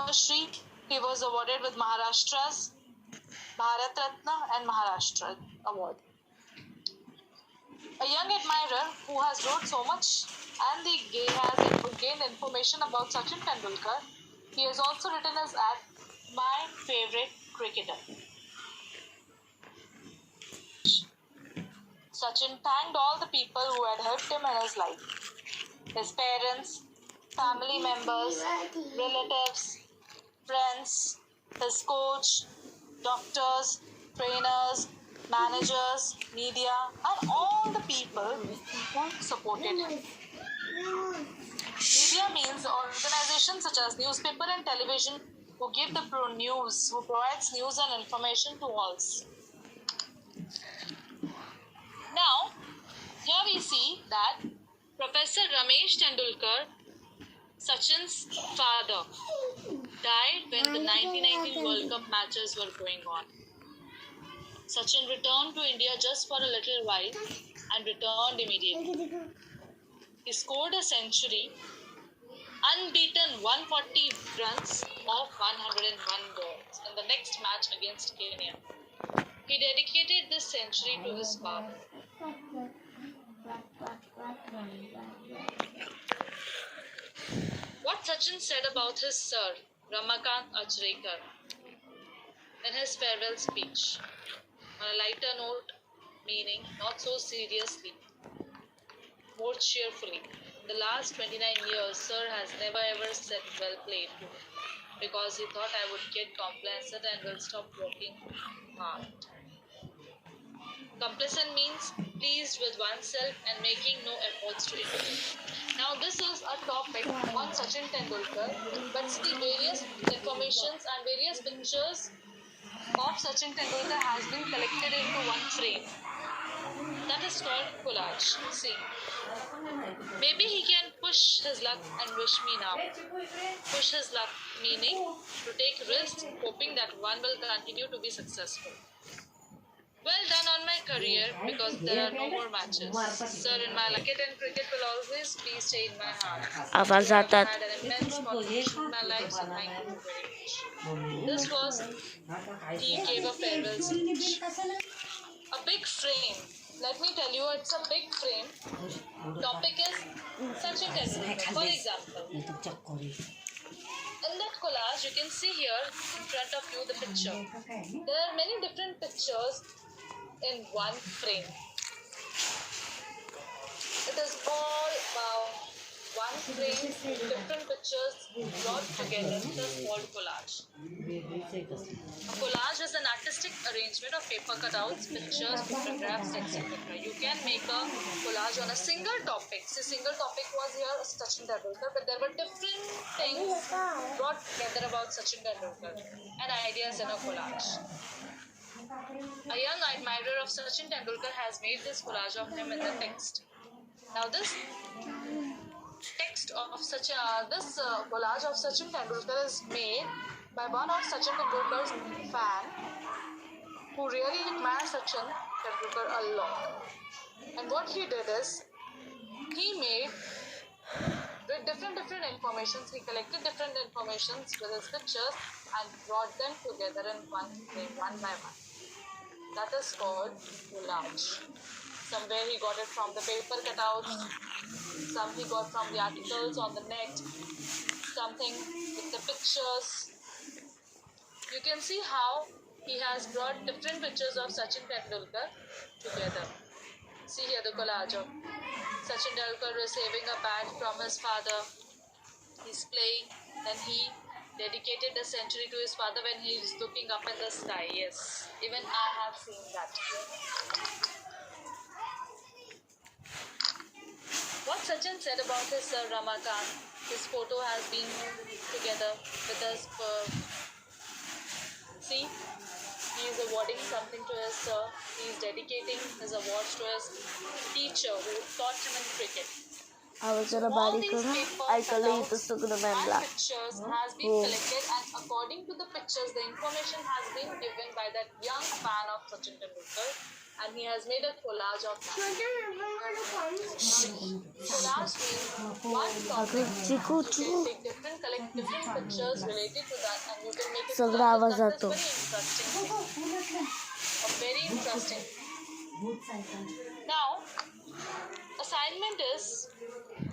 Padma Shri. He was awarded with Maharashtra's Bharat Ratna and Maharashtra Award. A young admirer who has wrote so much and has gained information about Sachin Tendulkar. He has also written as my favorite cricketer. Sachin thanked all the people who had helped him in his life. His parents, family members, relatives, friends, his coach, doctors, trainers, managers, media, and all the people who supported him. Media means organizations such as newspaper and television who give the news, who provides news and information to all. Now, here we see that Professor Ramesh Tendulkar, Sachin's father, died when the 1990 World Cup matches were going on. Sachin returned to India just for a little while and returned immediately. He scored a century, unbeaten 140 runs of 101 balls in the next match against Kenya. He dedicated this century to his father. What Sachin said about his sir, Ramakant Achrekar, in his farewell speech, on a lighter note, meaning not so seriously, more cheerfully. In the last 29 years, sir has never ever said well played to me, because he thought I would get complacent and will stop working hard. Complacent means pleased with oneself and making no efforts to improve. Now this is a topic on Sachin Tendulkar, but see, various informations and various pictures of Sachin Tendulkar has been collected into one frame. That is called collage. See, maybe he can push his luck and wish me now. Push his luck meaning to take risks, hoping that one will continue to be successful. Well done on my career, because there are no more matches. Sir, in my cricket and cricket will always be stay in my heart. आवाज You आता have had an immense contribution in my life, so thank you very much. This was, he gave a farewell speech. A big frame. Let me tell you, it's a big frame. Topic is Sachin Tendulkar. For example, in that collage, you can see here in front of you the picture. There are many different pictures in one frame. It is all about one frame, different pictures brought together. It is called collage. A collage is an artistic arrangement of paper cutouts, pictures, photographs, etc. You can make a collage on a single topic. The single topic was here Sachin Tendulkar, but there were different things brought together about Sachin Tendulkar and ideas in a collage. A young admirer of Sachin Tendulkar has made this collage of him in the text. Now this text of this collage of Sachin Tendulkar is made by one of Sachin Tendulkar's fan who really admires Sachin Tendulkar a lot. And what he did is, he made with different informations, he collected different informations with his pictures and brought them together in one frame, one by one. That is called collage. Somewhere he got it from the paper cutouts, some he got from the articles on the net, something with the pictures. You can see how he has brought different pictures of Sachin Tendulkar together. See here the collage of Sachin Tendulkar receiving a bat from his father. He's playing, then he dedicated the century to his father when he is looking up in the sky. Yes, even I have seen that. What Sachin said about his sir Ramakant, his photo has been together with us for... See, he is awarding something to his sir. He is dedicating his awards to his teacher who taught him in cricket. जरा All बारीक these करा papers, ऐकलं इथं cutout, सगळं and मॅमला. pictures has been collected, and according to the pictures, the information has been given by that young fan of Sachin Tendulkar, and he has made a collage of that. Collage means one topic. You can take collect different pictures related to that, and you can make it सगळा collage. आवाज That is जातो. very interesting thing. A very interesting thing. Now, assignment is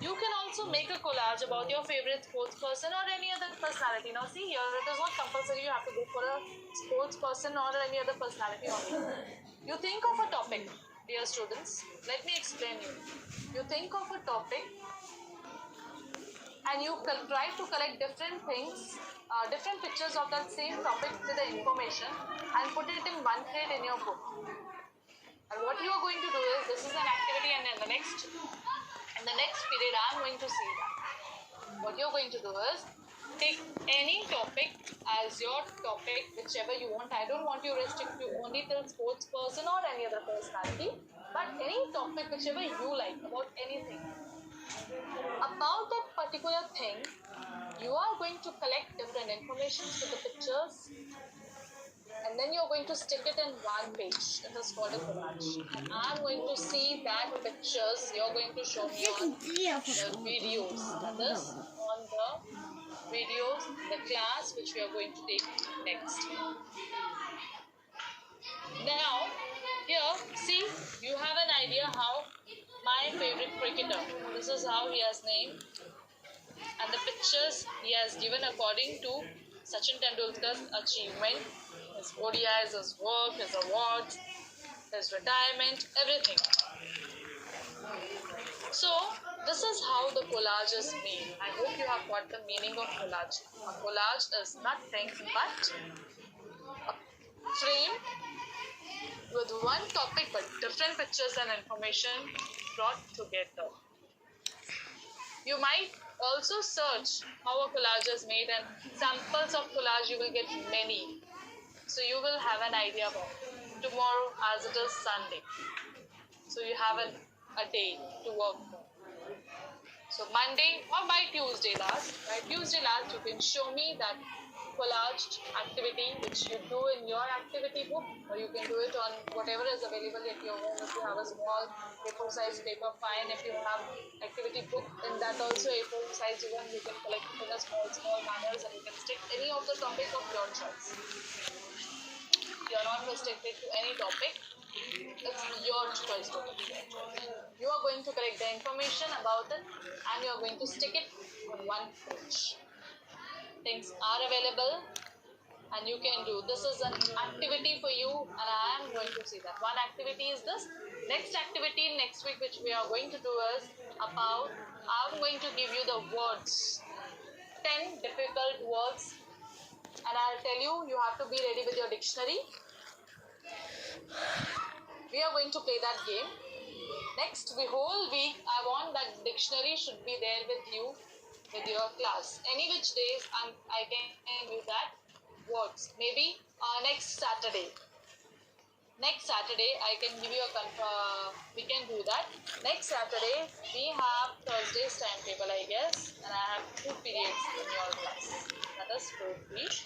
you can also make a collage about your favorite sports person or any other personality. Now, see here, it is not compulsory you have to go for a sports person or any other personality only. You think of a topic, dear students. Let me explain you. You think of a topic and you try to collect different things, different pictures of that same topic with the information and put it in one plate in your book. And what you are going to do is, this is an activity, and in the next period I am going to see that. What you are going to do is, take any topic as your topic, whichever you want. I don't want you restrict to only till sports person or any other personality, but any topic whichever you like about anything. About that particular thing, you are going to collect different information with the pictures, and then you're going to stick it in one page. It is called a collage. And I'm going to see that pictures you're going to show me on the videos. That is on the videos, the class which we are going to take next. Now, here, see, you have an idea how my favorite cricketer, this is how he has named, and the pictures he has given according to Sachin Tendulkar's achievement, his ODIs, his work, his awards, his retirement, everything. So, this is how the collage is made. I hope you have got the meaning of collage. A collage is nothing but a frame with one topic but different pictures and information brought together. You might also search how a collage is made, and samples of collage you will get many. So you will have an idea about it. Tomorrow, as it is Sunday, so you have a day to work for. So Monday or by Tuesday last, you can show me that collage activity which you do in your activity book, or you can do it on whatever is available at your home. If you have a small A4 size paper, fine. If you have activity book, in that also A4 size one, you can collect it in a small manners, and you can stick any of the topic of your choice. You are not restricted to any topic. It's your choice to take your choice. You are going to collect the information about it, and you are going to stick it on one page. Things are available, and you can do. This is an activity for you, and I am going to see that. One activity is this. Next activity next week which we are going to do is about, I'm going to give you the words, 10 difficult words, and I'll tell you, you have to be ready with your dictionary. We are going to play that game. Next whole week, I want that dictionary should be there with you, with your class. Any which days I can do that words. Maybe next Saturday. Next Saturday, I can give you we can do that. Next Saturday, we have Thursday's timetable, I guess, and I have 2 periods in your class. That is 4 week.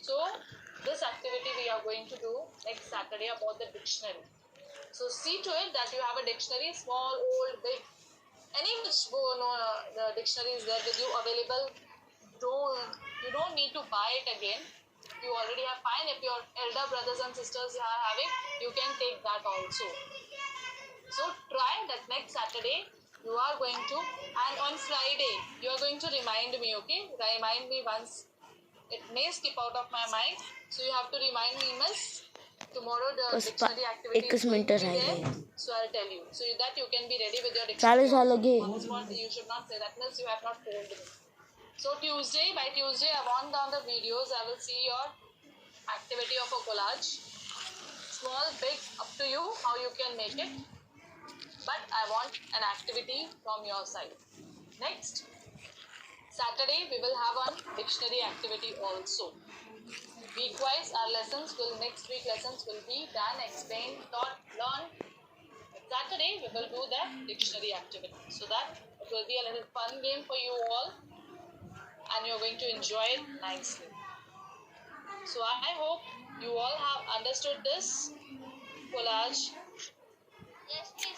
So, this activity we are going to do next Saturday about the dictionary. So, see to it that you have a dictionary, small, old, big, any which the dictionary is there with you available. You don't need to buy it again. You already have, fine. If your elder brothers and sisters are having, you can take that also. So try that next Saturday. You are going to, and on Friday you are going to remind me. Okay, remind me once. It may skip out of my mind, so you have to remind me, miss. Tomorrow the dictionary activity is going to be there, so I'll tell you, so that you can be ready with your dictionary. On the spot, you should not say that, miss, you have not told me. So by Tuesday, I want on the videos, I will see your activity of a collage. Small, big, up to you how you can make it. But I want an activity from your side. Next, Saturday, we will have a dictionary activity also. Week-wise, our next week lessons will be done, explained, taught, learned. Saturday, we will do the dictionary activity. So that will be a little fun game for you all, and you're going to enjoy it nicely. So I hope you all have understood this collage. Yes, please.